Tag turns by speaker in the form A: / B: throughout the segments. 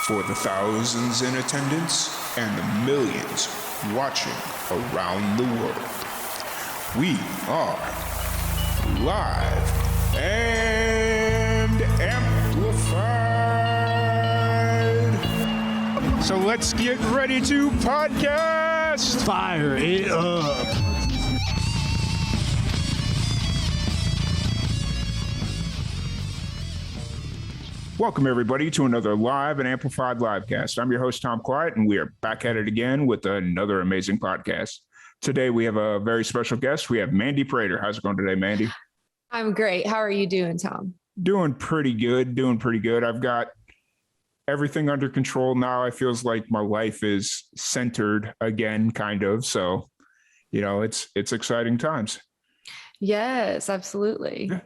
A: For the thousands in attendance and the millions watching around the world, we are live and amplified. So let's get ready to podcast.
B: Fire it up.
A: Welcome, everybody, to another live and amplified livecast. I'm your host, Tom Quiet, and we are back at it again with another amazing podcast. Today, we have a very special guest. We have Mandy Prater. How's it going today, Mandy?
C: I'm great. How are you doing, Tom?
A: Doing pretty good. I've got everything under control now. I feels like my life is centered again, kind of. So, you know, it's exciting times.
C: Yes, absolutely.
A: Yeah.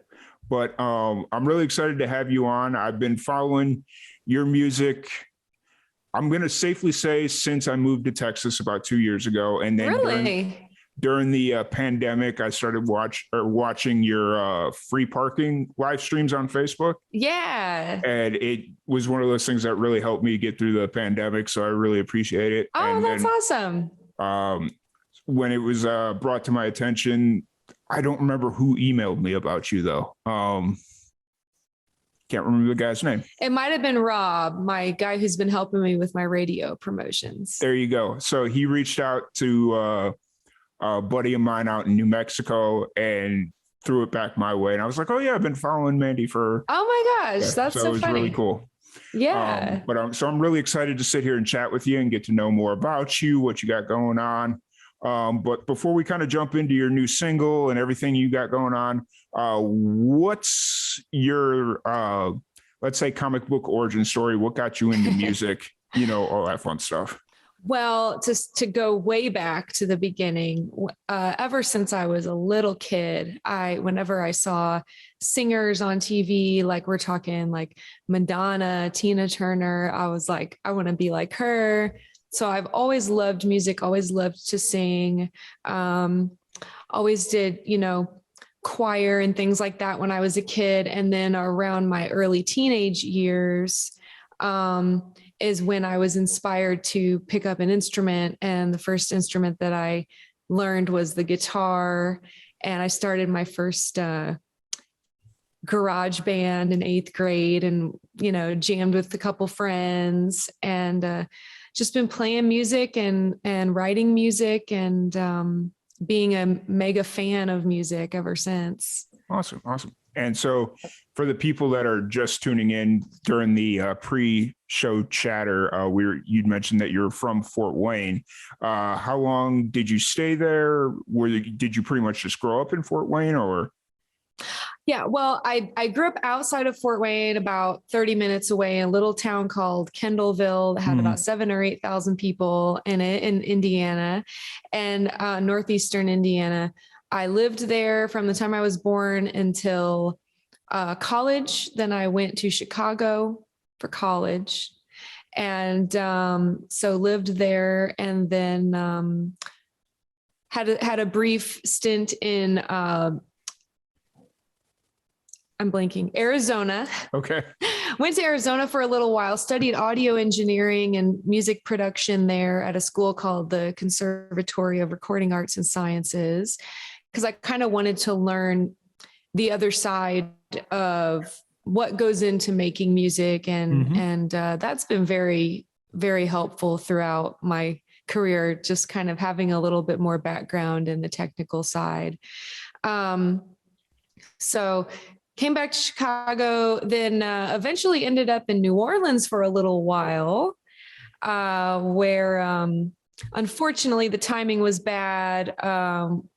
A: But I'm really excited to have you on. I've been following your music, I'm going to safely say, since I moved to Texas about 2 years ago. And then during the pandemic, I started watching your free parking live streams on Facebook.
C: Yeah.
A: And it was one of those things that really helped me get through the pandemic. So I really appreciate it.
C: Oh,
A: and
C: that's awesome.
A: When it was brought to my attention, I don't remember who emailed me about you, though. Can't remember the guy's name.
C: It might have been Rob, my guy who's been helping me with my radio promotions.
A: There you go. So he reached out to a buddy of mine out in New Mexico and threw it back my way. And I was like, oh, yeah, I've been following Mandy for...
C: Oh, my gosh. That's so
A: it was
C: funny.
A: Really cool.
C: Yeah.
A: So I'm really excited to sit here and chat with you and get to know more about you, what you got going on. But before we kind of jump into your new single and everything you got going on, what's your, let's say, comic book origin story? What got you into music? You know, all that fun stuff.
C: Well, to go way back to the beginning, ever since I was a little kid, whenever I saw singers on TV, like we're talking like Madonna, Tina Turner, I was like, I want to be like her. So I've always loved music, always loved to sing, always did, choir and things like that when I was a kid. And then around my early teenage years is when I was inspired to pick up an instrument. And the first instrument that I learned was the guitar. And I started my first garage band in 8th grade and, jammed with a couple friends and just been playing music and writing music and being a mega fan of music ever since. Awesome.
A: And so for the people that are just tuning in during the pre-show chatter, you'd mentioned that you're from Fort Wayne. How long did you stay there? Did you pretty much just grow up in Fort Wayne or?
C: Yeah, well, I grew up outside of Fort Wayne, about 30 minutes away in a little town called Kendallville that had about 7,000 or 8,000 people in it in Indiana and northeastern Indiana. I lived there from the time I was born until college. Then I went to Chicago for college and so lived there and then had a brief stint in I'm blanking, Arizona.
A: Okay.
C: Went to Arizona for a little while, studied audio engineering and music production there at a school called the Conservatory of Recording Arts and Sciences, because I kind of wanted to learn the other side of what goes into making music. And that's been very, very helpful throughout my career, just kind of having a little bit more background in the technical side. So came back to Chicago, then eventually ended up in New Orleans for a little while, where unfortunately the timing was bad.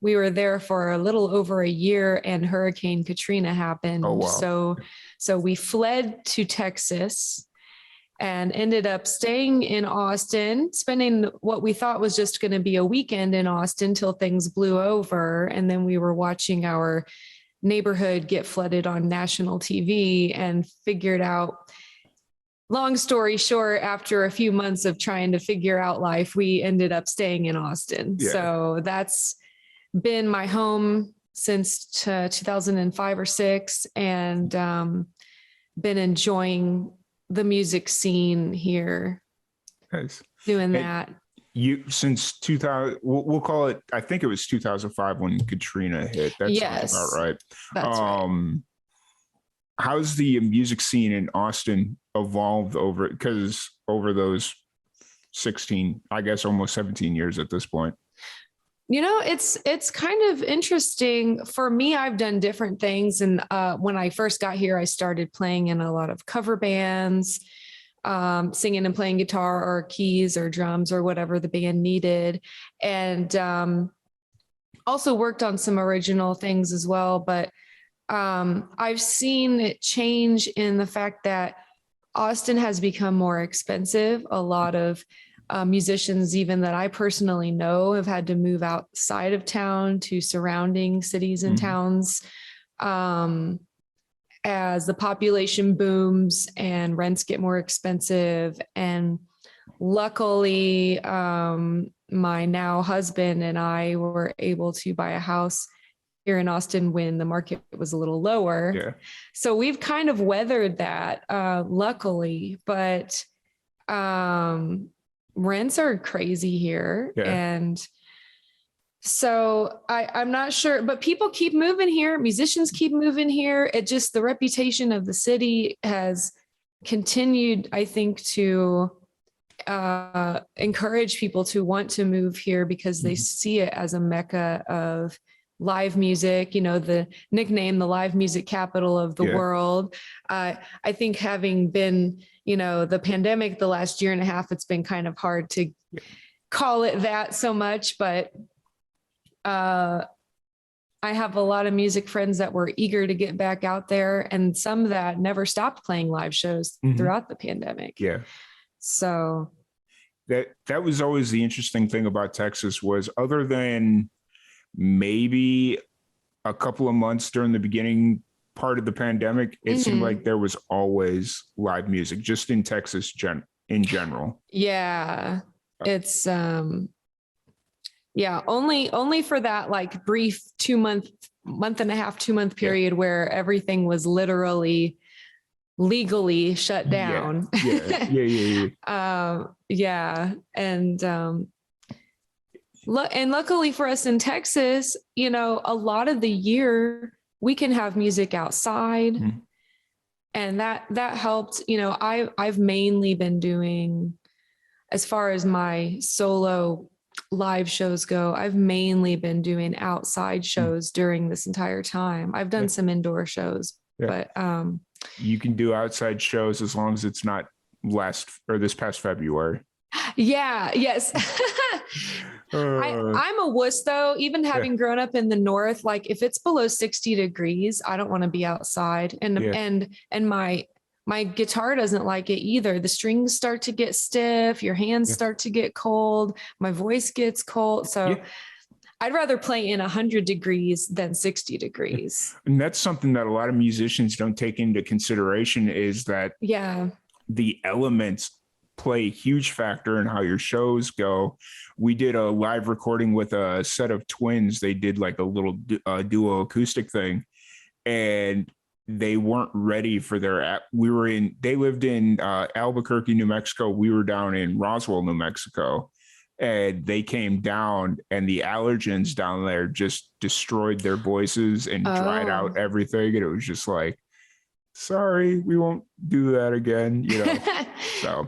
C: We were there for a little over a year and Hurricane Katrina happened.
A: Oh, wow.
C: So we fled to Texas and ended up staying in Austin, spending what we thought was just going to be a weekend in Austin till things blew over. And then we were watching our neighborhood get flooded on national TV and figured out, long story short, after a few months of trying to figure out life, we ended up staying in Austin. Yeah. So that's been my home since 2005 or 6 and been enjoying the music scene here,
A: Nice.
C: doing
A: And
C: that.
A: you, since 2000, we'll call it, I think it was 2005 when Katrina hit. That sounds about
C: Yes,
A: right.
C: that's right.
A: How's the music scene in Austin evolved over those 16, I guess almost 17 years at this point?
C: It's kind of interesting for me. I've done different things, and when I first got here, I started playing in a lot of cover bands, singing and playing guitar or keys or drums or whatever the band needed, and also worked on some original things as well. But I've seen it change in the fact that Austin has become more expensive. A lot of musicians, even that I personally know, have had to move outside of town to surrounding cities and towns as the population booms and rents get more expensive. And luckily, my now husband and I were able to buy a house here in Austin when the market was a little lower.
A: Yeah.
C: So we've kind of weathered that, luckily, but rents are crazy here.
A: Yeah.
C: And so I'm not sure, but people keep moving here. Musicians keep moving here. It just, the reputation of the city has continued, I think, to encourage people to want to move here because they see it as a mecca of live music, the nickname, the live music capital of the world. I think having been, the pandemic the last year and a half, it's been kind of hard to call it that so much, but I have a lot of music friends that were eager to get back out there, and some that never stopped playing live shows throughout the pandemic.
A: Yeah.
C: So
A: that was always the interesting thing about Texas was, other than maybe a couple of months during the beginning part of the pandemic, it seemed like there was always live music just in Texas in general.
C: Yeah. It's only for that like brief 2-month and a half, 2-month period where everything was literally legally shut down. And luckily for us in Texas, a lot of the year we can have music outside, and that helped. I've mainly been doing, as far as my solo live shows go, I've mainly been doing outside shows during this entire time. I've done some indoor shows, but
A: you can do outside shows as long as it's not this past February.
C: Yes. I'm a wuss though, even having grown up in the north. Like if it's below 60 degrees, I don't want to be outside. And my guitar doesn't like it either. The strings start to get stiff, your hands start to get cold, my voice gets cold. So I'd rather play in 100 degrees than 60 degrees.
A: And that's something that a lot of musicians don't take into consideration, is that the elements play a huge factor in how your shows go. We did a live recording with a set of twins. They did like a little duo acoustic thing, and they weren't ready for they lived in Albuquerque, New Mexico. We were down in Roswell, New Mexico, and they came down, and the allergens down there just destroyed their voices and dried out everything. And it was just like, sorry, we won't do that again, so.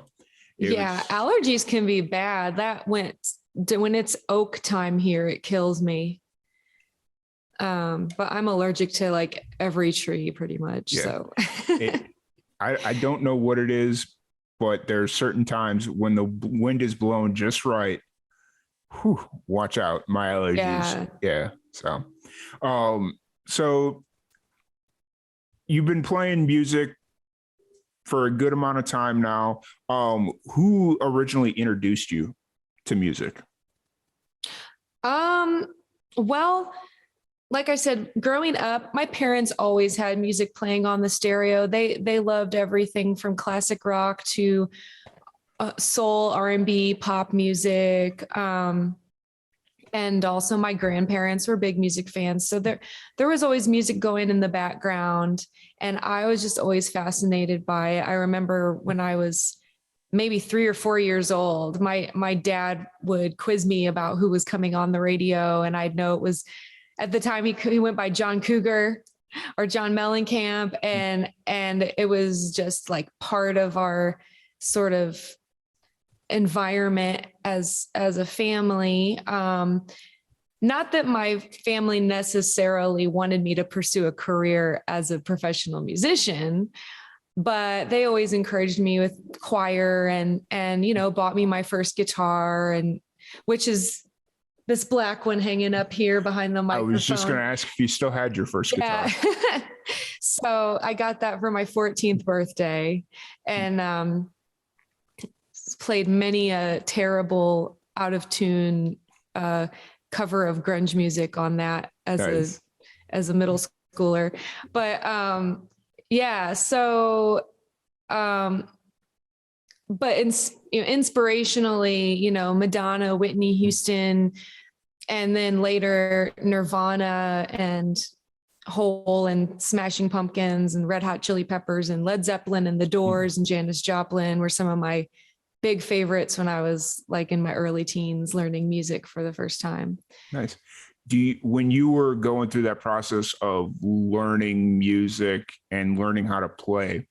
C: Allergies can be bad. When it's oak time here, it kills me. But I'm allergic to like every tree pretty much. So
A: I don't know what it is, but there are certain times when the wind is blowing just right. Watch out, my allergies. So you've been playing music for a good amount of time now. Who originally introduced you to music?
C: Well, like I said, growing up, my parents always had music playing on the stereo. They loved everything from classic rock to soul, R&B, pop music. And also my grandparents were big music fans. So there was always music going in the background. And I was just always fascinated by it. I remember when I was maybe 3 or 4 years old, my dad would quiz me about who was coming on the radio. And I'd know it was, at the time he went by John Cougar or John Mellencamp. And it was just like part of our sort of environment as a family. Not that my family necessarily wanted me to pursue a career as a professional musician, but they always encouraged me with choir and bought me my first guitar, and which is this black one hanging up here behind the microphone.
A: I was just going to ask if you still had your first guitar.
C: So I got that for my 14th birthday, and played many a terrible, out of tune cover of grunge music on that as a middle schooler. But but inspirationally, Madonna, Whitney Houston, and then later Nirvana and Hole and Smashing Pumpkins and Red Hot Chili Peppers and Led Zeppelin and The Doors and Janis Joplin were some of my big favorites when I was like in my early teens learning music for the first time.
A: Nice. When you were going through that process of learning music and learning how to play,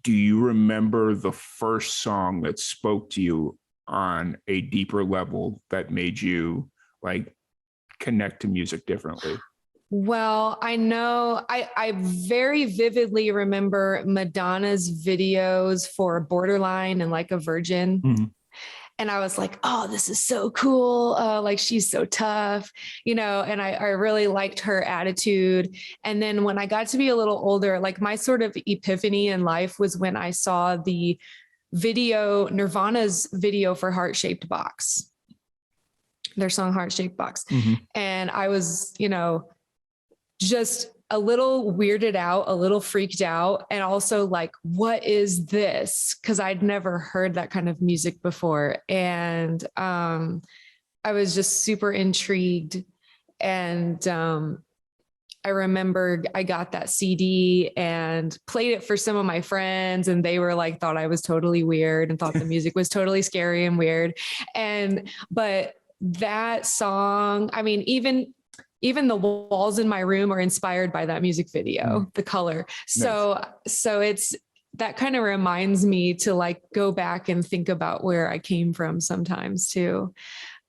A: do you remember the first song that spoke to you on a deeper level that made you like connect to music differently?
C: Well, I know I very vividly remember Madonna's videos for Borderline and Like a Virgin. Mm-hmm. And I was like, oh, this is so cool. Like she's so tough, and I really liked her attitude. And then when I got to be a little older, like my sort of epiphany in life was when I saw the video, Nirvana's video for Heart Shaped Box, their song Heart Shaped Box. Mm-hmm. And I was, just a little weirded out, a little freaked out, and also like, what is this? Because I'd never heard that kind of music before. And I was just super intrigued. And I remember I got that CD and played it for some of my friends, and they were like, thought I was totally weird and thought the music was totally scary and weird. But that song, I mean, even the walls in my room are inspired by that music video, the color. So it's, that kind of reminds me to like go back and think about where I came from sometimes too.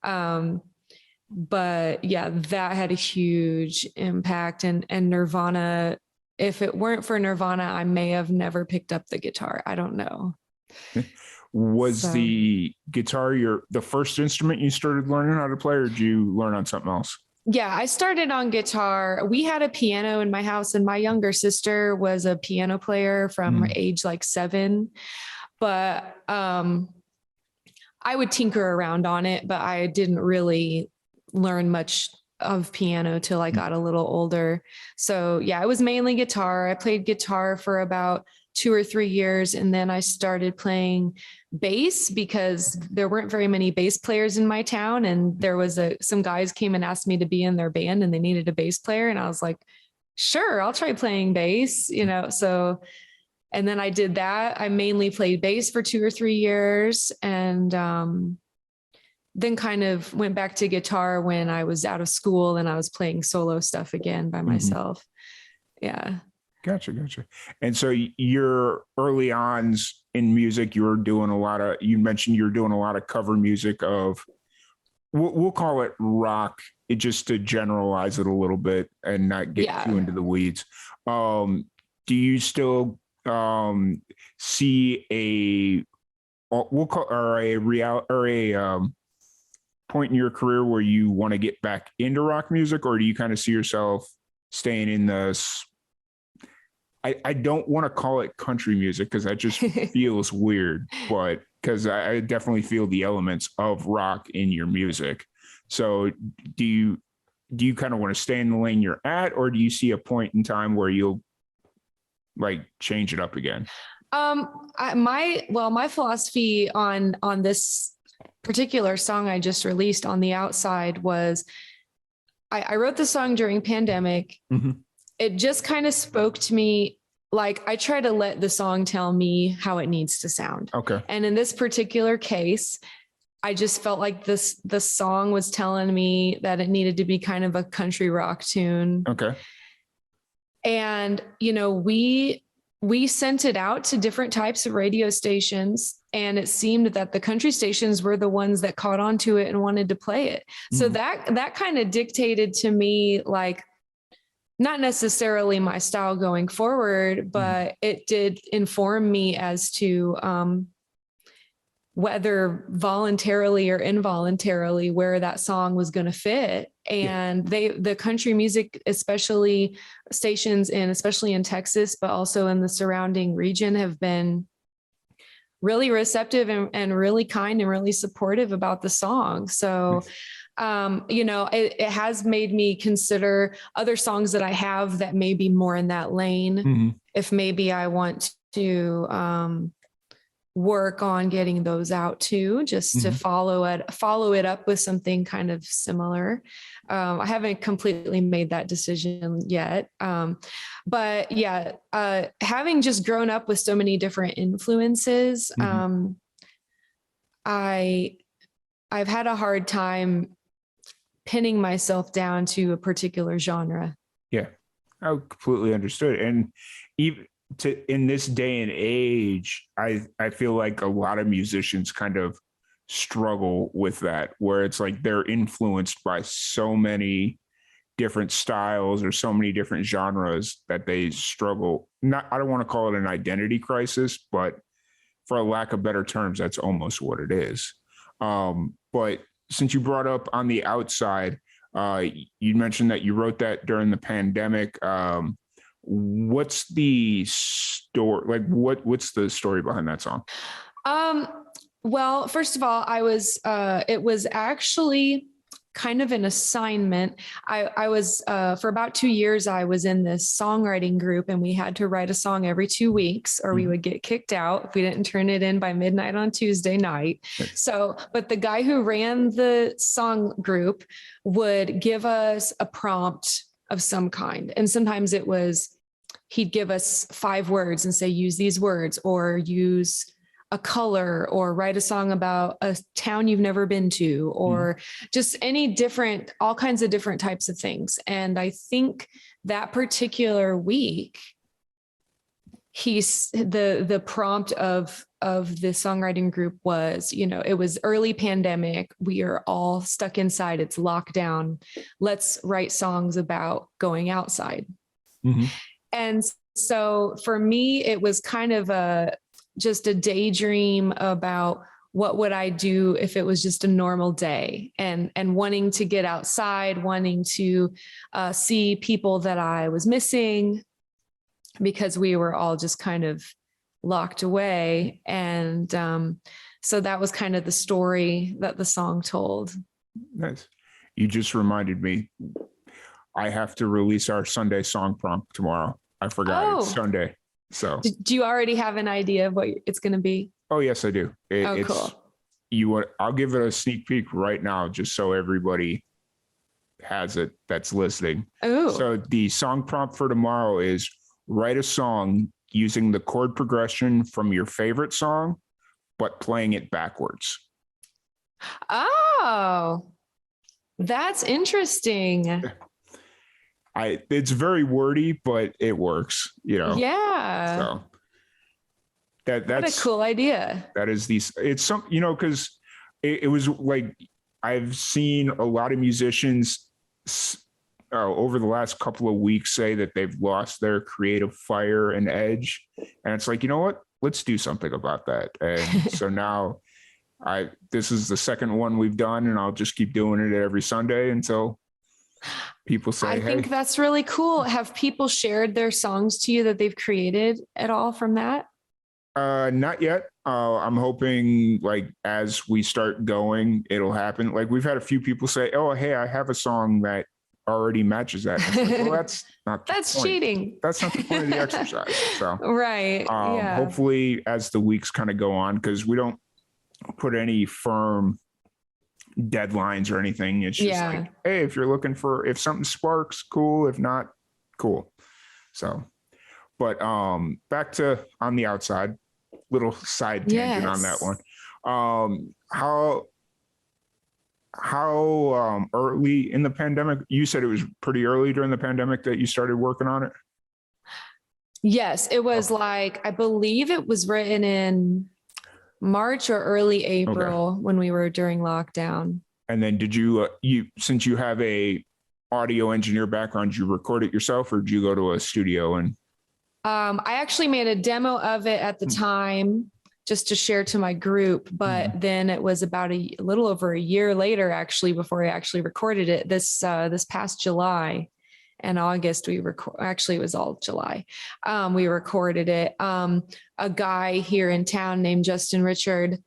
C: But yeah, that had a huge impact, and Nirvana, if it weren't for Nirvana, I may have never picked up the guitar. I don't know.
A: Was the guitar the first instrument you started learning how to play, or did you learn on something else?
C: Yeah, I started on guitar. We had a piano in my house, and my younger sister was a piano player from age like 7. But I would tinker around on it, but I didn't really learn much of piano till I got a little older. So yeah, it was mainly guitar. I played guitar for about 2 or 3 years, and then I started playing bass because there weren't very many bass players in my town, and there was some guys came and asked me to be in their band, and they needed a bass player, and I was like, sure, I'll try playing bass, so, and then I did that. I mainly played bass for 2 or 3 years, and then kind of went back to guitar when I was out of school and I was playing solo stuff again by myself. Yeah.
A: Gotcha. And so your early ons in music, you mentioned you're doing a lot of cover music of, we'll call it rock, just to generalize it a little bit and not get too into the weeds. Do you still see a point in your career where you want to get back into rock music, or do you kind of see yourself staying in this? I don't want to call it country music because that just feels weird, but because I definitely feel the elements of rock in your music. So do you kind of want to stay in the lane you're at, or do you see a point in time where you'll like change it up again?
C: My philosophy on this particular song I just released, On the Outside, was I wrote the song during pandemic.
A: Mm-hmm.
C: It just kind of spoke to me. Like, I try to let the song tell me how it needs to sound.
A: Okay.
C: And in this particular case, I just felt like the song was telling me that it needed to be kind of a country rock tune.
A: Okay.
C: And, you know, we sent it out to different types of radio stations, and it seemed that the country stations were the ones that caught on to it and wanted to play it. So that kind of dictated to me, like, not necessarily my style going forward, but it did inform me as to whether voluntarily or involuntarily where that song was going to fit. And the country music, especially stations especially in Texas, but also in the surrounding region, have been really receptive and really kind and really supportive about the song. So, you know, it has made me consider other songs that I have that may be more in that lane. If maybe I want to, work on getting those out too, just to follow it up with something kind of similar. I haven't completely made that decision yet. But yeah, having just grown up with so many different influences, I've had a hard time pinning myself down to a particular genre. Yeah,
A: I completely understood. And even in this day and age, I feel like a lot of musicians kind of struggle with that, where it's like they're influenced by so many different styles or so many different genres that they struggle. I don't want to call it an identity crisis, but for a lack of better terms, that's almost what it is. But since you brought up On the Outside, you mentioned that you wrote that during the pandemic. What's the story? Like, what's the story behind that song?
C: Well, first of all, it was actually kind of an assignment. I was, for about 2 years, I was in this songwriting group, and we had to write a song every 2 weeks or we would get kicked out if we didn't turn it in by midnight on Tuesday night. So, but the guy who ran the song group would give us a prompt of some kind. And sometimes he'd give us 5 words and say, use these words, or use a color, or write a song about a town you've never been to, or just all kinds of different types of things. And I think that particular week, the prompt of the songwriting group was, you know, it was early pandemic. We are all stuck inside. It's lockdown. Let's write songs about going outside. And so for me, it was kind of just a daydream about what would I do if it was just a normal day, and wanting to get outside, wanting to see people that I was missing because we were all just kind of locked away. And so that was kind of the story that the song told.
A: Nice. You just reminded me, I have to release our Sunday song prompt tomorrow. I forgot It's Sunday. So
C: do you already have an idea of what it's going to be?
A: Oh, yes, I do. Cool. I'll give it a sneak peek right now, just so everybody has it that's listening. So the song prompt for tomorrow is write a song using the chord progression from your favorite song, but playing it backwards.
C: Oh, that's interesting.
A: It's very wordy, but it works, you know?
C: Yeah.
A: So that's
C: a cool idea.
A: That is it's some, you know, cause it was like, I've seen a lot of musicians over the last couple of weeks say that they've lost their creative fire and edge. And it's like, you know what, let's do something about that. And so now this is the second one we've done, and I'll just keep doing it every Sunday until people say,
C: I think that's really cool. Have people shared their songs to you that they've created at all from that?
A: Not yet. I'm hoping, like, as we start going, it'll happen. Like, we've had a few people say, oh, hey, I have a song that already matches that. Like, well, that's not
C: that's cheating.
A: That's not the point of the exercise. So
C: right.
A: Hopefully as the weeks kind of go on, because we don't put any firm deadlines or anything. It's just
C: Yeah.
A: like, hey, if you're looking for, if something sparks, cool. If not, cool. So, but back to On the Outside, little side tangent on that
C: Yes.
A: one. How early in the pandemic? You said it was pretty early during the pandemic that you started working on it.
C: Yes, it was like, I believe it was written in March or early April when we were during lockdown.
A: And then did you, since you have a audio engineer background, you record it yourself, or did you go to a studio? And
C: I actually made a demo of it at the time just to share to my group, but then it was about a little over a year later, actually, before I actually recorded it. This past July and August, actually it was all July. We recorded it. A guy here in town named Justin Richard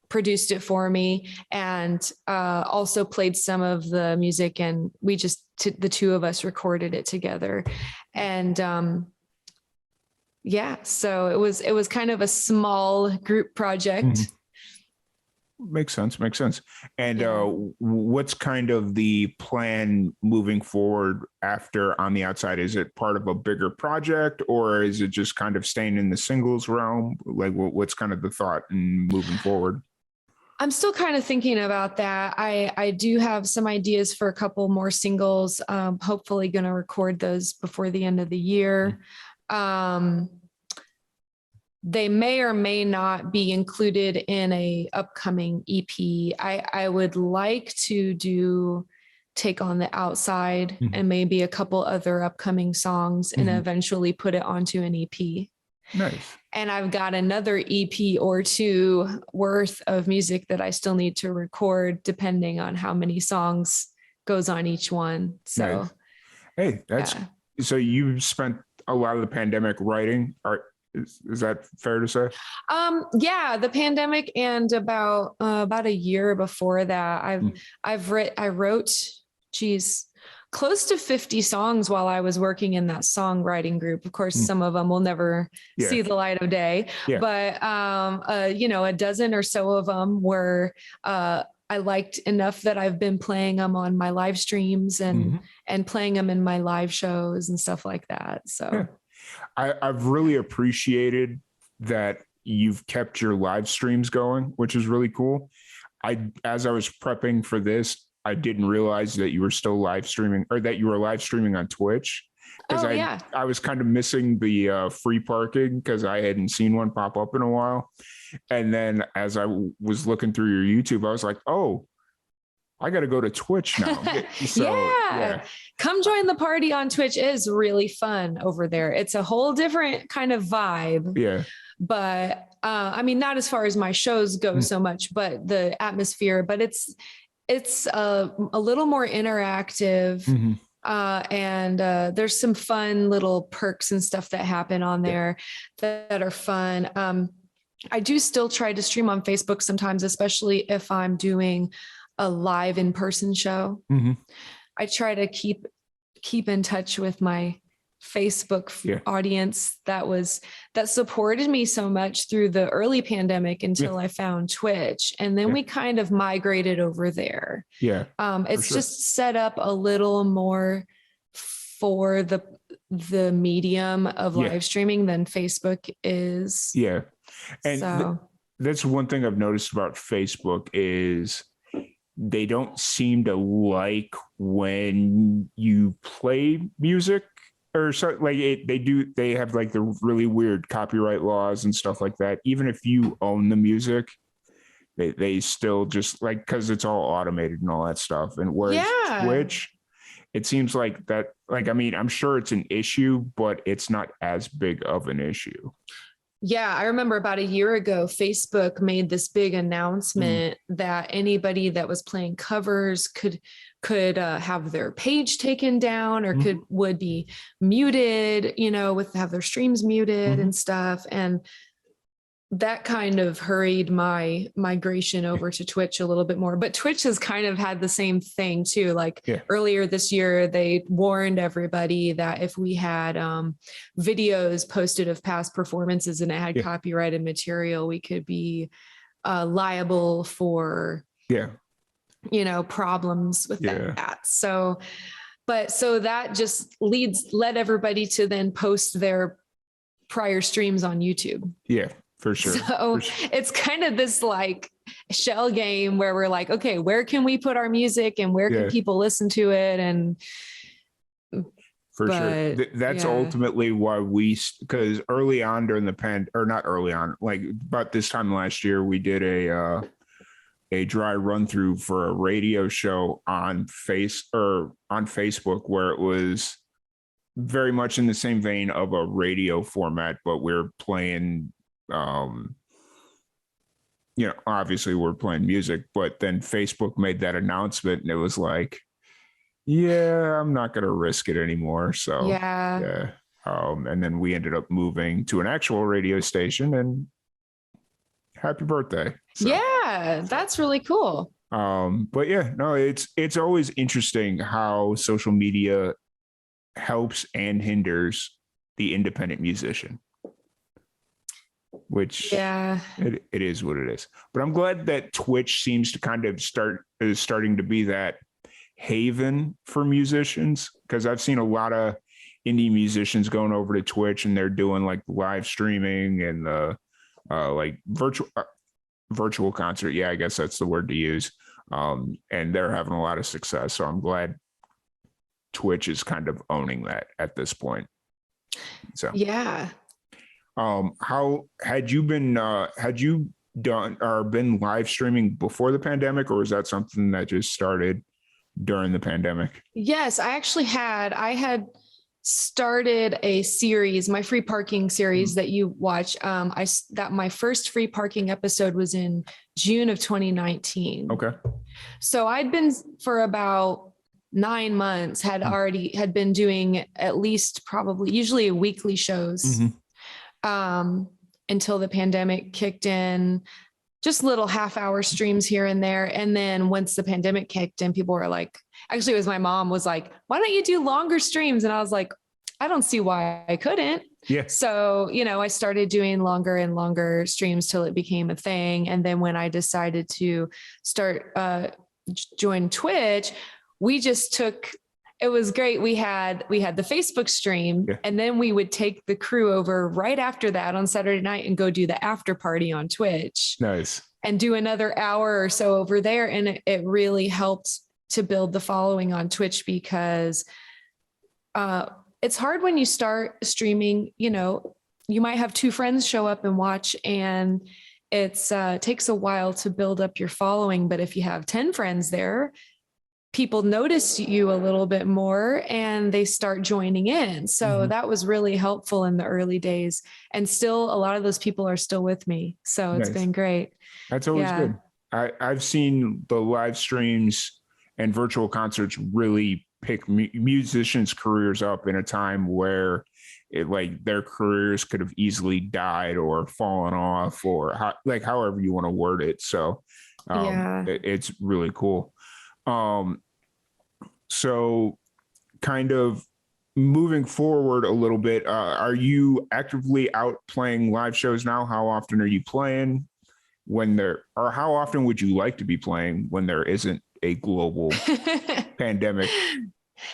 C: produced it for me, and also played some of the music, and we just the two of us recorded it together. And yeah, so it was kind of a small group project.
A: Makes sense. And what's kind of the plan moving forward after On the Outside? Is it part of a bigger project, or is it just kind of staying in the singles realm? Like, what's kind of the thought in moving forward?
C: I'm still kind of thinking about that. I do have some ideas for a couple more singles. Hopefully going to record those before the end of the year. They may or may not be included in a upcoming EP. I would like to take On the Outside and maybe a couple other upcoming songs and eventually put it onto an EP.
A: Nice.
C: And I've got another EP or two worth of music that I still need to record, depending on how many songs goes on each one. So,
A: nice. Hey, that's so you spent a lot of the pandemic writing art. Is that fair to say?
C: Yeah, the pandemic and about a year before that, I wrote, close to 50 songs while I was working in that songwriting group. Of course, some of them will never see the light of day, but a dozen or so of them were I liked enough that I've been playing them on my live streams and playing them in my live shows and stuff like that. So
A: I've really appreciated that you've kept your live streams going, which is really cool. As I was prepping for this, I didn't realize that you were still live streaming, or that you were live streaming on Twitch. Because I was kind of missing the free parking, because I hadn't seen one pop up in a while. And then as I was looking through your YouTube, I was like, oh, I got to go to Twitch now. So,
C: come join the party on Twitch. It is really fun over there. It's a whole different kind of vibe.
A: Yeah.
C: But I mean, not as far as my shows go so much, but the atmosphere, but it's a little more interactive. And there's some fun little perks and stuff that happen on there that are fun. I do still try to stream on Facebook sometimes, especially if I'm doing a live in-person show. I try to keep in touch with my Facebook audience that supported me so much through the early pandemic until I found Twitch. And then we kind of migrated over there. It's just set up a little more for the medium of live streaming than Facebook is.
A: And
C: so
A: that's one thing I've noticed about Facebook is they don't seem to like when you play music or so. Like they have like the really weird copyright laws and stuff like that. Even if you own the music, they still just like, because it's all automated and all that stuff. And whereas Twitch, it seems like that, like, I mean, I'm sure it's an issue, but it's not as big of an issue.
C: Yeah, I remember about a year ago, Facebook made this big announcement that anybody that was playing covers could have their page taken down, or would be muted, have their streams muted and stuff. And that kind of hurried my migration over to Twitch a little bit more. But Twitch has kind of had the same thing too. Like earlier this year, they warned everybody that if we had videos posted of past performances and it had copyrighted material, we could be liable for
A: Yeah.
C: Problems with
A: Yeah.
C: that. So that just led everybody to then post their prior streams on YouTube.
A: Yeah, for sure.
C: So it's kind of this like shell game where we're like, okay, where can we put our music and where can people listen to it? And
A: sure. That's ultimately why because early on during the or not early on, like about this time last year, we did a dry run through for a radio show on Facebook where it was very much in the same vein of a radio format, but we're playing, obviously we're playing music, but then Facebook made that announcement and it was like, yeah, I'm not going to risk it anymore. So yeah. And then we ended up moving to an actual radio station, and happy birthday. So,
C: yeah, that's really cool.
A: But yeah, no, it's always interesting how social media helps and hinders the independent musician, which it is what it is. But I'm glad that Twitch seems to kind of starting to be that haven for musicians, because I've seen a lot of indie musicians going over to Twitch and they're doing like live streaming and like virtual concert. Yeah, I guess that's the word to use. And they're having a lot of success. So I'm glad Twitch is kind of owning that at this point. So
C: yeah.
A: How had you done or been live streaming before the pandemic, or is that something that just started during the pandemic?
C: Yes, I had started a series, my free parking series that you watch. My first free parking episode was in June of 2019.
A: Okay.
C: So I'd been for about 9 months, had been doing at least usually weekly shows, until the pandemic kicked in, just little half-hour streams here and there. And then once the pandemic kicked in, people were like, actually it was my mom was like, why don't you do longer streams? And I was like, I don't see why I couldn't.
A: Yeah.
C: So, I started doing longer and longer streams till it became a thing. And then when I decided to start, join Twitch, it was great. We had the Facebook stream, and then we would take the crew over right after that on Saturday night and go do the after party on Twitch.
A: Nice.
C: And do another hour or so over there. And it really helped to build the following on Twitch, because it's hard when you start streaming. You might have 2 friends show up and watch, and it takes a while to build up your following. But if you have 10 friends there, people notice you a little bit more and they start joining in. So that was really helpful in the early days. And still, a lot of those people are still with me. So it's been great.
A: That's always good. I've seen the live streams and virtual concerts really pick musicians' careers up in a time where their careers could have easily died or fallen off, or however you want to word it. So it's really cool. So kind of moving forward a little bit, are you actively out playing live shows now? How often are you playing or how often would you like to be playing when there isn't a global pandemic?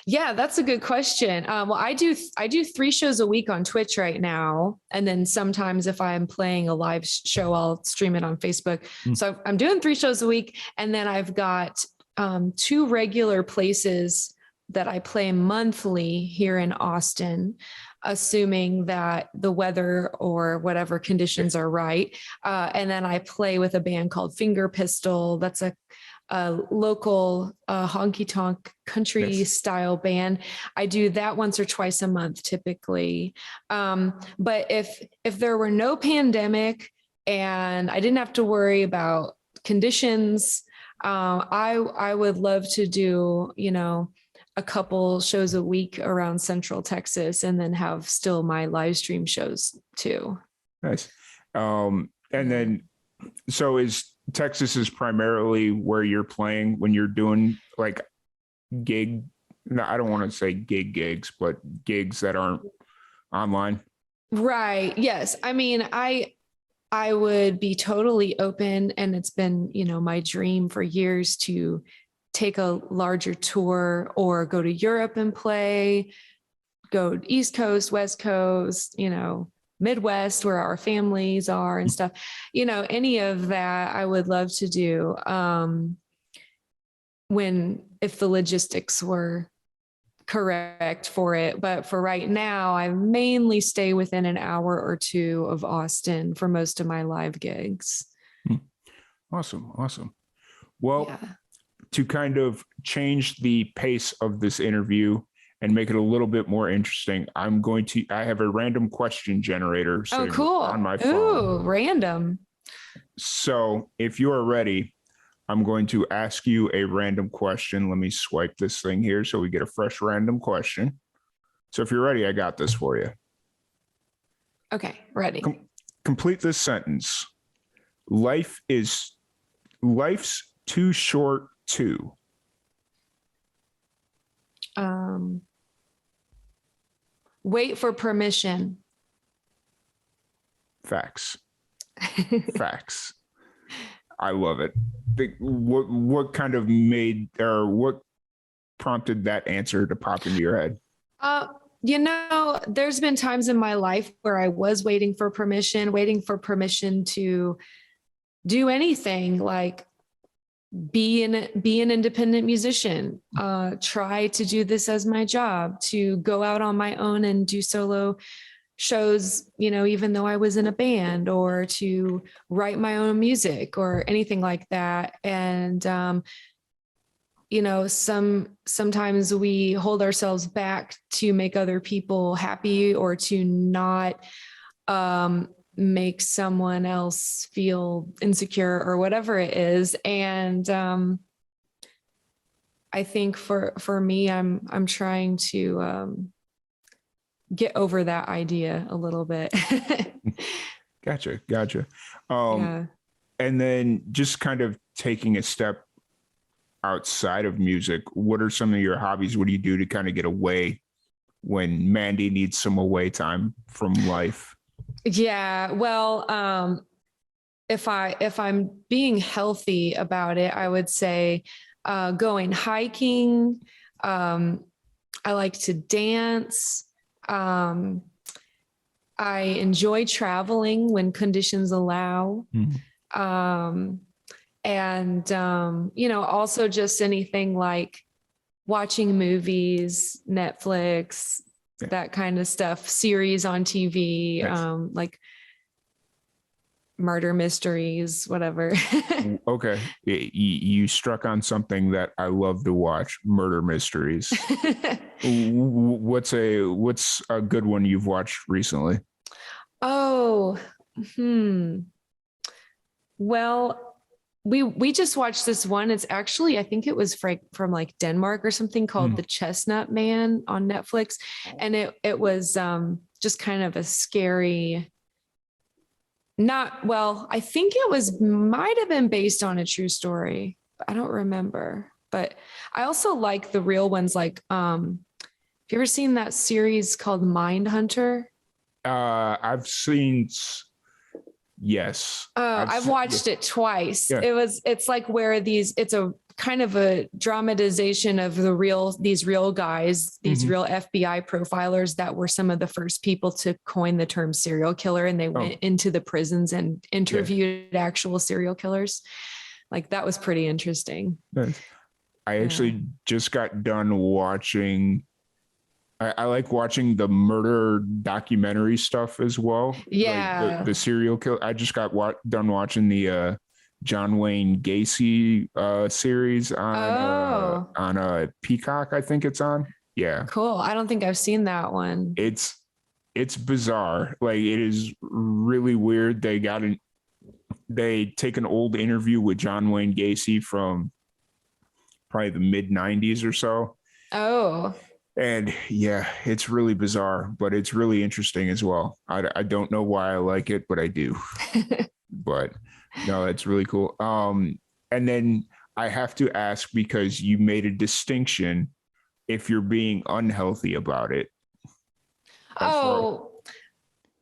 C: Yeah, that's a good question. Well, I do 3 shows a week on Twitch right now. And then sometimes if I'm playing a live show, I'll stream it on Facebook. So I'm doing 3 shows a week. And then I've got 2 regular places that I play monthly here in Austin, assuming that the weather or whatever conditions are right. And then I play with a band called Finger Pistol. That's a local honky tonk country style band. I do that once or twice a month typically. But if there were no pandemic and I didn't have to worry about conditions, I would love to do, a couple shows a week around Central Texas, and then have still my live stream shows too.
A: Nice. And then, so Texas is primarily where you're playing when you're doing like I don't want to say gigs, but gigs that aren't online.
C: Right. Yes. I mean, I would be totally open, and it's been, my dream for years to take a larger tour or go to Europe and play, go East Coast, West Coast, Midwest where our families are and stuff. Any of that I would love to do. If the logistics were correct for it. But for right now, I mainly stay within an hour or two of Austin for most of my live gigs.
A: Awesome. Well,
C: Yeah.
A: to kind of change the pace of this interview and make it a little bit more interesting, I have a random question generator
C: Oh, cool.
A: on my phone.
C: Ooh, random.
A: So if you are ready, I'm going to ask you a random question. Let me swipe this thing here so we get a fresh random question. So if you're ready, I got this for you.
C: Okay, ready.
A: Complete this sentence. Life's too short to.
C: Wait for permission.
A: Facts. Facts. I love it. What kind of what prompted that answer to pop into your head?
C: There's been times in my life where I was waiting for permission to do anything, like be an independent musician, try to do this as my job, to go out on my own and do solo shows, even though I was in a band, or to write my own music or anything like that. And, sometimes we hold ourselves back to make other people happy, or to not, make someone else feel insecure or whatever it is. And, I think for me, I'm trying to, get over that idea a little bit.
A: Gotcha.
C: Yeah.
A: And then just kind of taking a step outside of music, what are some of your hobbies? What do you do to kind of get away when Mandy needs some away time from life?
C: Yeah. Well, if I'm being healthy about it, I would say going hiking. I like to dance. I enjoy traveling when conditions allow. And, also just anything like watching movies, Netflix, that kind of stuff, series on TV, nice. Like murder mysteries, whatever.
A: Okay. You struck on something that I love to watch, murder mysteries. What's a good one you've watched recently?
C: Oh, well, we just watched this one. It's actually, I think it was from like Denmark or something, called The Chestnut Man on Netflix. And it was just kind of a scary, I think it might have been based on a true story. I don't remember, but I also like the real ones. Like, have you ever seen that series called Mindhunter?
A: I've seen, yes.
C: I've watched it twice.
A: Yeah.
C: It's like where it's a kind of a dramatization of these real guys, these real FBI profilers that were some of the first people to coin the term serial killer. And they went into the prisons and interviewed actual serial killers. Like, that was pretty interesting.
A: Nice. I actually just got done watching. I like watching the murder documentary stuff as well.
C: Yeah.
A: Like the serial killer. I just got done watching the John Wayne Gacy series on Peacock, I think it's on. Yeah.
C: Cool. I don't think I've seen that one.
A: It's bizarre. Like, it is really weird. They take an old interview with John Wayne Gacy from probably the mid 90s or so.
C: Oh.
A: And yeah, it's really bizarre, but it's really interesting as well. I don't know why I like it, but I do. But no, that's really cool. And then I have to ask, because you made a distinction, if you're being unhealthy about it.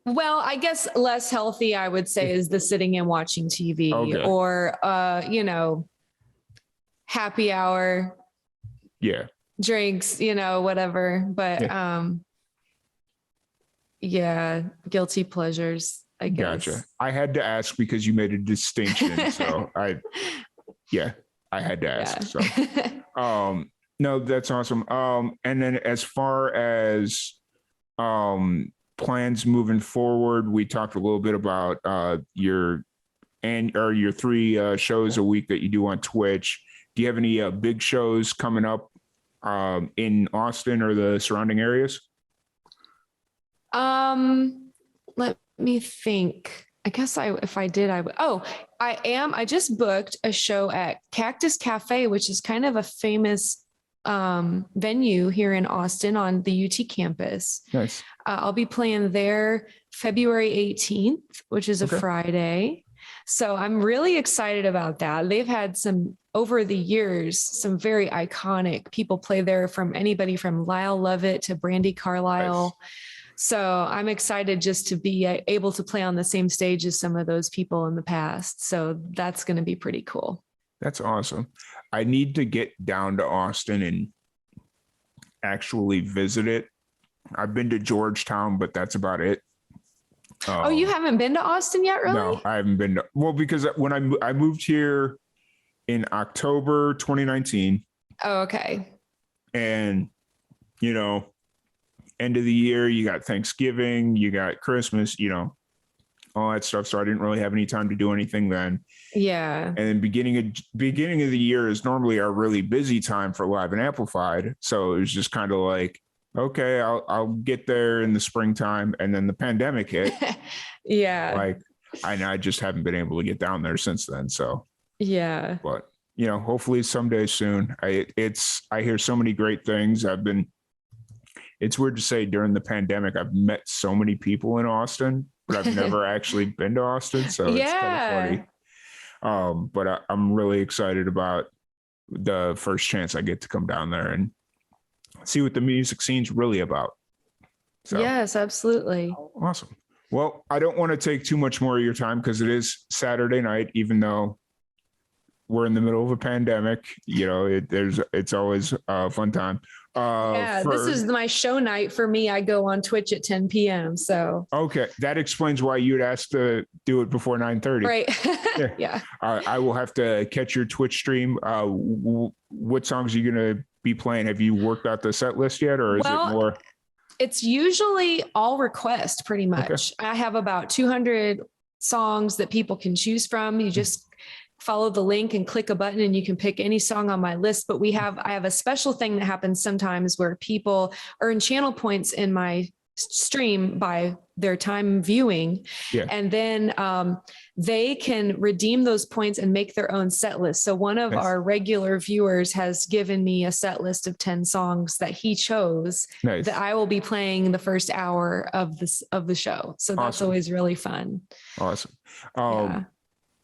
C: Well, I guess less healthy, I would say, is the sitting and watching TV
A: Okay.
C: or, happy hour
A: Yeah.
C: drinks, whatever. But yeah, guilty pleasures, I guess.
A: Gotcha. I had to ask because you made a distinction. So I had to ask.
C: Yeah.
A: So, no, that's awesome. And then as far as, plans moving forward, we talked a little bit about, your 3 shows a week that you do on Twitch. Do you have any big shows coming up, in Austin or the surrounding areas?
C: Let me think. I guess if I did, I would. Oh, I just booked a show at Cactus Cafe, which is kind of a famous venue here in Austin on the UT campus.
A: Nice.
C: I'll be playing there February 18th, which is a Friday. So I'm really excited about that. They've had over the years, some very iconic people play there, from anybody from Lyle Lovett to Brandy Carlisle. Nice. So I'm excited just to be able to play on the same stage as some of those people in the past. So that's going to be pretty cool.
A: That's awesome. I need to get down to Austin and actually visit it. I've been to Georgetown, but that's about it.
C: Oh, you haven't been to Austin yet, really?
A: No, I haven't been. Because when I moved here in October 2019.
C: Oh, okay.
A: And, end of the year, you got Thanksgiving, you got Christmas, all that stuff. So I didn't really have any time to do anything then.
C: Yeah.
A: And then beginning of the year is normally our really busy time for Live and Amplified. So it was just kind of like, okay, I'll get there in the springtime. And then the pandemic hit.
C: Yeah.
A: I just haven't been able to get down there since then. So
C: yeah.
A: But hopefully someday soon. I hear so many great things. It's weird to say, during the pandemic, I've met so many people in Austin, but I've never actually been to Austin. So it's kind of funny. But I'm really excited about the first chance I get to come down there and see what the music scene's really about. So,
C: yes, absolutely.
A: Awesome. Well, I don't want to take too much more of your time because it is Saturday night, even though we're in the middle of a pandemic. It's always a fun time.
C: This is my show night for me. I go on Twitch at 10 p.m. So
A: okay, that explains why you'd asked to do it before 9:30.
C: Right. Yeah.
A: I will have to catch your Twitch stream. What songs are you going to be playing? Have you worked out the set list yet, or is it more?
C: It's usually all request, pretty much. Okay. I have about 200 songs that people can choose from. You just follow the link and click a button and you can pick any song on my list. But I have a special thing that happens sometimes where people earn channel points in my stream by their time viewing. Yeah. And then they can redeem those points and make their own set list. So one of our regular viewers has given me a set list of 10 songs that he chose that I will be playing the first hour of the show. So that's always really fun.
A: Awesome.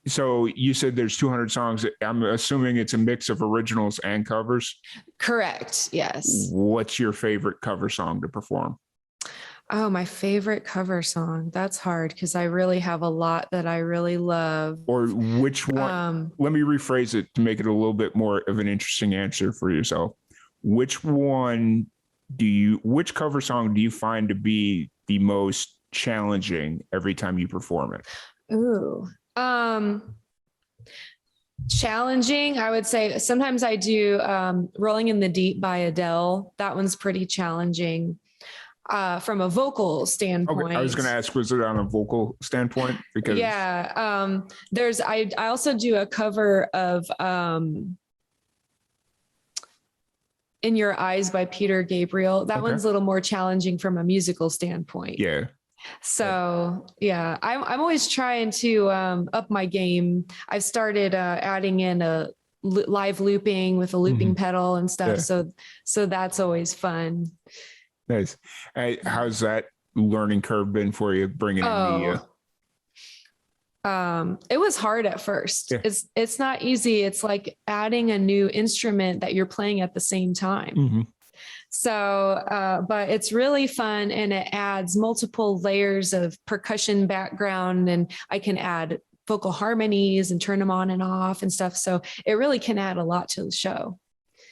A: So you said there's 200 songs. I'm assuming it's a mix of originals and covers.
C: Correct. Yes.
A: What's your favorite cover song to perform?
C: Oh, my favorite cover song. That's hard because I really have a lot that I really love.
A: Or which one? Let me rephrase it to make it a little bit more of an interesting answer for yourself. Which cover song do you find to be the most challenging every time you perform it?
C: Ooh. Challenging, I would say sometimes I do Rolling in the Deep by Adele. That one's pretty challenging from a vocal standpoint.
A: Okay. I was going to ask, was it on a vocal standpoint? Because
C: I also do a cover of In Your Eyes by Peter Gabriel. That one's a little more challenging from a musical standpoint.
A: Yeah.
C: So yeah, I'm always trying to up my game. I've started adding in a live looping with a looping pedal and stuff. Yeah. So that's always fun.
A: Nice. How's that learning curve been for you, bringing in the?
C: It was hard at first. Yeah. It's not easy. It's like adding a new instrument that you're playing at the same time. So, but it's really fun, and it adds multiple layers of percussion background, and I can add vocal harmonies and turn them on and off and stuff. So it really can add a lot to the show.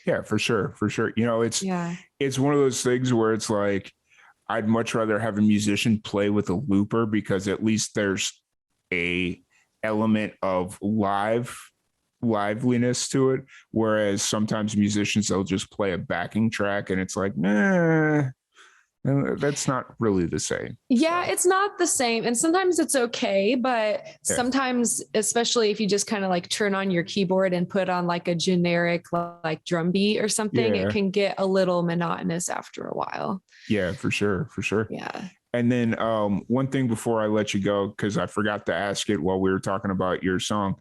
A: Yeah, for sure. For sure. You know,
C: Yeah.
A: it's one of those things where it's like, I'd much rather have a musician play with a looper, because at least there's a element of liveliness to it. Whereas sometimes musicians, they'll just play a backing track and it's like, nah, that's not really the same.
C: Yeah,
A: So,
C: it's not the same. And sometimes it's okay, but sometimes, especially if you just kind of like turn on your keyboard and put on like a generic like drum beat or something,
A: yeah.
C: it can get a little monotonous after a while.
A: Yeah, for sure. For sure.
C: Yeah.
A: And then one thing before I let you go, because I forgot to ask it while we were talking about your song.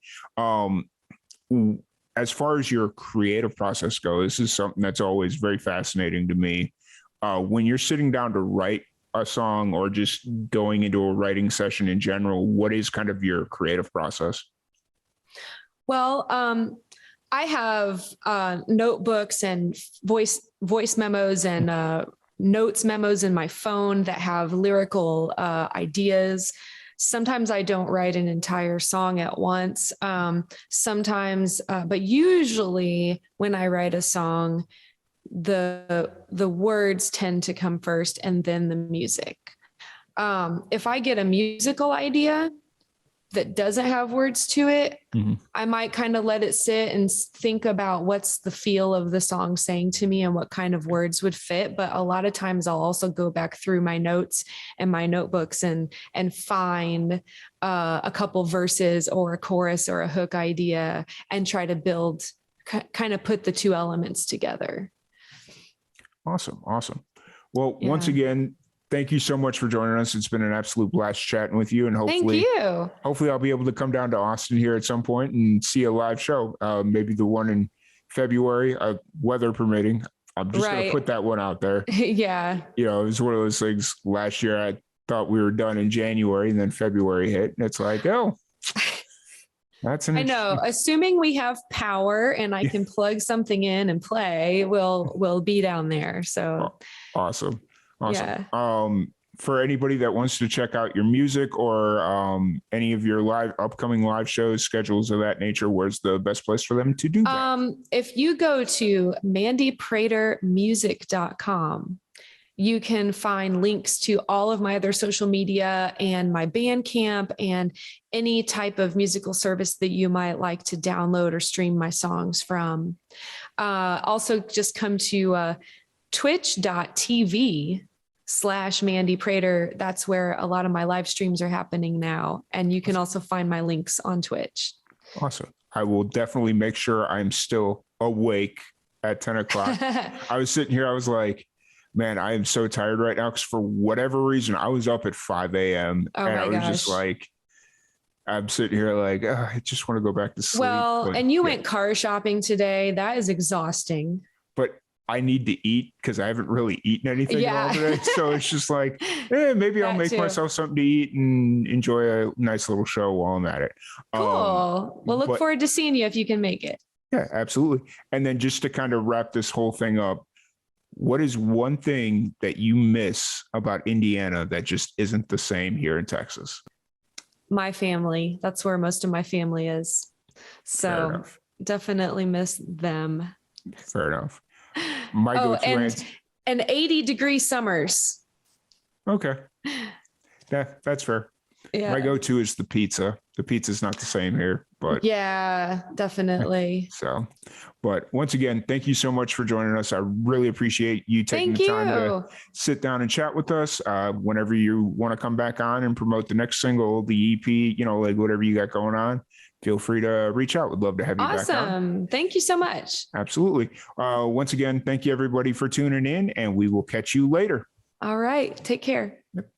A: As far as your creative process goes, this is something that's always very fascinating to me. When you're sitting down to write a song, or just going into a writing session in general, what is kind of your creative process?
C: Well, I have notebooks and voice memos and notes memos in my phone that have lyrical ideas. Sometimes I don't write an entire song at once. Sometimes, but usually when I write a song, the words tend to come first and then the music. If I get a musical idea that doesn't have words to it, I might kind of let it sit and think about what's the feel of the song saying to me and what kind of words would fit. But a lot of times I'll also go back through my notes and my notebooks and find a couple verses or a chorus or a hook idea and try to build, kind of put the two elements together.
A: Awesome. Well, once again, thank you so much for joining us. It's been an absolute blast chatting with you, and hopefully I'll be able to come down to Austin here at some point and see a live show. Maybe the one in February, weather permitting. I'm just going to put that one out there.
C: Yeah.
A: You know, it was one of those things. Last year, I thought we were done in January, and then February hit, and it's like, oh, that's
C: I know. Assuming we have power and I can plug something in and play, we'll be down there. So
A: awesome.
C: Yeah.
A: For anybody that wants to check out your music or any of your upcoming live shows, schedules of that nature, where's the best place for them to do that?
C: If you go to mandypratermusic.com, you can find links to all of my other social media and my Bandcamp and any type of musical service that you might like to download or stream my songs from. Also, just come to twitch.tv/Mandy Prater. That's where a lot of my live streams are happening now. And you can also find my links on Twitch.
A: Awesome. I will definitely make sure I'm still awake at 10 o'clock. I was sitting here, I was like, man, I am so tired right now, because for whatever reason, I was up at 5 a.m. and I was just like, I'm sitting here like, I just want to go back to sleep.
C: Well, and you went car shopping today. That is exhausting.
A: But I need to eat, because I haven't really eaten anything at all today. So it's just like, maybe I'll make myself something to eat and enjoy a nice little show while I'm at it.
C: Cool. We'll look forward to seeing you if you can make it.
A: Yeah, absolutely. And then just to kind of wrap this whole thing up, what is one thing that you miss about Indiana that just isn't the same here in Texas?
C: My family. That's where most of my family is. So definitely miss them.
A: Fair enough. My go-to
C: and 80-degree summers.
A: Okay. Yeah, that's fair. Yeah. My go-to is the pizza. The pizza's not the same here, but
C: yeah, definitely.
A: So, but once again, thank you so much for joining us. I really appreciate you taking the time to sit down and chat with us. Whenever you want to come back on and promote the next single, the EP, you know, like whatever you got going on, feel free to reach out. We'd love to have you back on.
C: Awesome. Thank you so much.
A: Absolutely. Once again, thank you everybody for tuning in, and we will catch you later.
C: All right. Take care.
A: Yep.